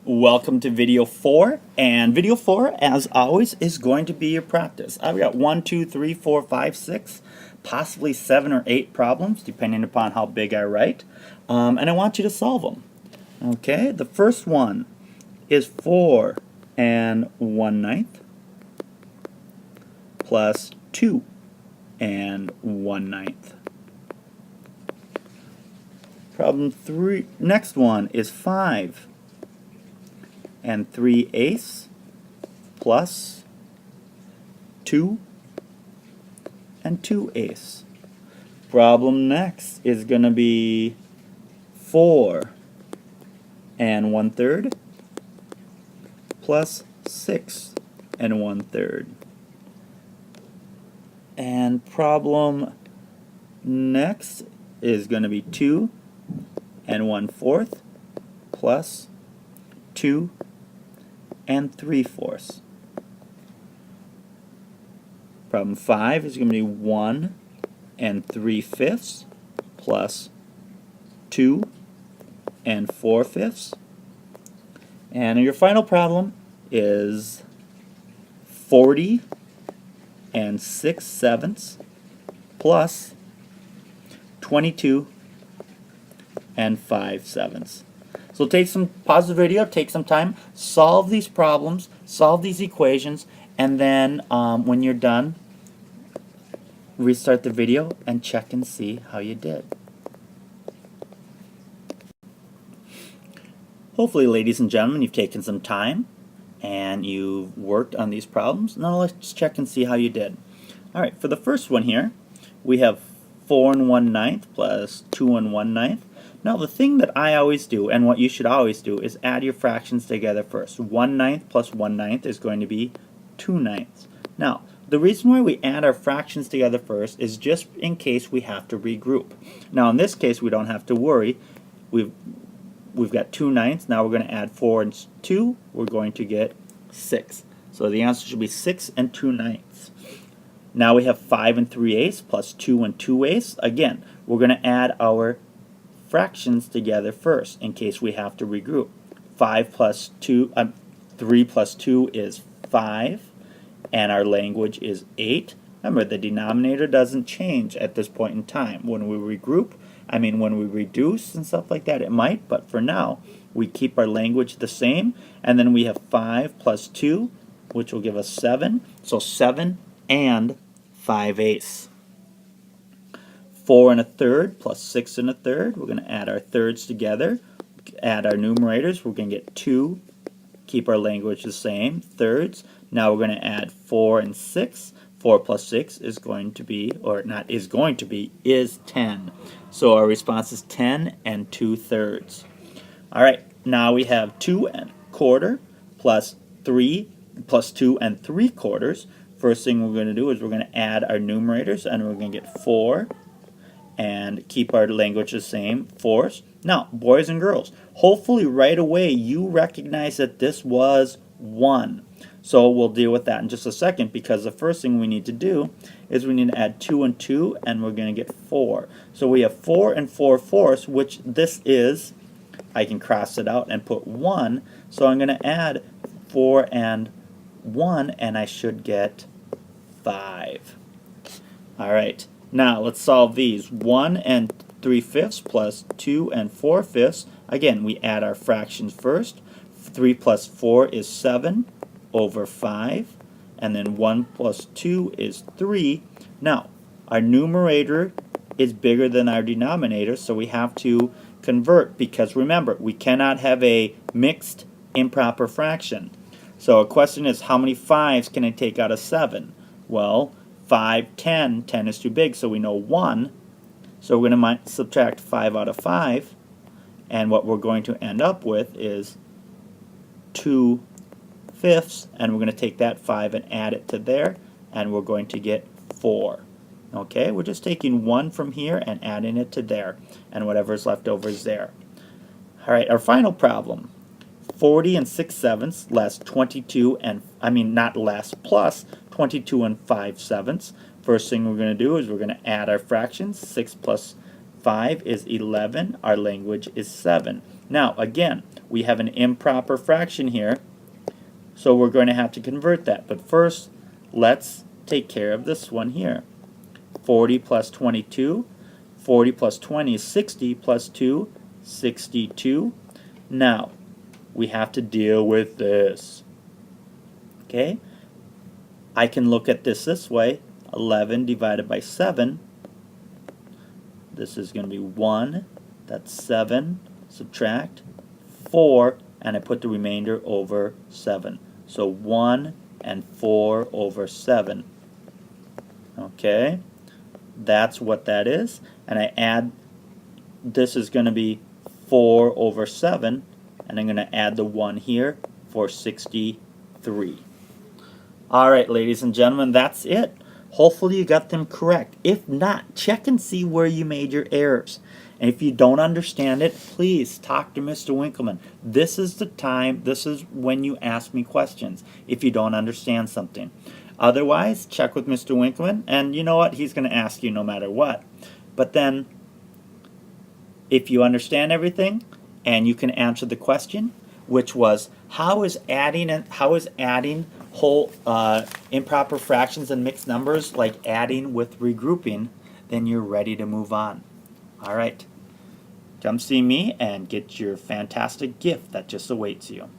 Welcome to video 4, and video 4, as always, is going to be your practice. I've got 1, 2, 3, 4, 5, 6, possibly 7 or 8 problems, depending upon how big I write, and I want you to solve them. Okay, the first one is 4 and 1/9 plus 2 and 1/9. Problem 3, next one is 5 and 3/8 plus 2 and 2/8. Problem next is going to be 4 and 1/3 plus 6 and 1/3. And problem next is going to be 2 and 1/4 plus 2 and 3/4. Problem 5 is going to be 1 and 3/5 plus 2 and 4/5. And your final problem is 40 and 6/7 plus 22 and 5/7. So pause the video, take some time, solve these problems, solve these equations, and then when you're done, restart the video and check and see how you did. Hopefully, ladies and gentlemen, you've taken some time and you've worked on these problems. Now let's check and see how you did. Alright, for the first one here, we have 4 and 1/9 plus 2 and 1/9. Now the thing that I always do, and what you should always do, is add your fractions together first. 1/9 plus 1/9 is going to be 2/9. Now, the reason why we add our fractions together first is just in case we have to regroup. Now in this case we don't have to worry. We've got 2/9. Now we're going to add 4 and 2. We're going to get 6. So the answer should be 6 and 2/9. Now we have 5 and 3/8 plus 2 and 2/8. Again, we're going to add our fractions together first in case we have to regroup. 3 plus 2 is 5, and our language is 8. Remember, the denominator doesn't change at this point in time. When we regroup, when we reduce and stuff like that, it might, but for now, we keep our language the same, and then we have 5 plus 2, which will give us 7, so 7 and 5/8. 4 and 1/3 plus 6 and 1/3. We're going to add our thirds together, add our numerators. We're going to get 2, keep our language the same, thirds. Now we're going to add 4 and 6. 4 plus 6 is going to be, or not is going to be, is 10. So our response is 10 and 2/3. Alright, now we have 2 and 1/4 plus 3 plus 2 and 3/4. First thing we're going to do is we're going to add our numerators, and we're going to get 4 and keep our language the same, 4s. Now, boys and girls, hopefully right away you recognize that this was 1. So we'll deal with that in just a second, because the first thing we need to do is we need to add 2 and 2, and we're going to get 4. So we have 4 and 4/4, which this is, I can cross it out and put 1. So I'm going to add 4 and 1, and I should get 5. Alright. Now let's solve these. 1 and 3/5 plus 2 and 4/5. Again, we add our fractions first. 3 plus 4 is 7 over 5. And then 1 plus 2 is 3. Now, our numerator is bigger than our denominator, so we have to convert, because remember, we cannot have a mixed improper fraction. So a question is, how many 5s can I take out of 7? Well, 5, 10. 10 is too big, so we know 1. So we're going to subtract 5 out of 5, and what we're going to end up with is 2/5, and we're going to take that 5 and add it to there, and we're going to get 4. Okay, we're just taking 1 from here and adding it to there, and whatever's left over is there. Alright, our final problem. 40 and 6/7 less 22 and, plus 22 and 5/7. First thing we're going to do is we're going to add our fractions. 6 plus 5 is 11. Our language is 7. Now, again, we have an improper fraction here, so we're going to have to convert that. But first, let's take care of this one here. 40 plus 22. 40 plus 20 is 60, plus 2, 62. Now, we have to deal with this. Okay? I can look at this way. 11 divided by 7. This is going to be 1. That's 7. Subtract 4. And I put the remainder over 7. So 1 and 4 over 7. Okay? That's what that is. And I add, this is going to be 4 over 7. And I'm going to add the 1 here for 63. Alright, ladies and gentlemen, that's it. Hopefully you got them correct. If not, check and see where you made your errors. And if you don't understand it, please talk to Mr. Winkleman. This is the time, this is when you ask me questions if you don't understand something. Otherwise, check with Mr. Winkleman, and you know what? He's going to ask you no matter what. But then, if you understand everything, and you can answer the question, which was, how is adding whole improper fractions and mixed numbers like adding with regrouping, then you're ready to move on. Alright, come see me and get your fantastic gift that just awaits you.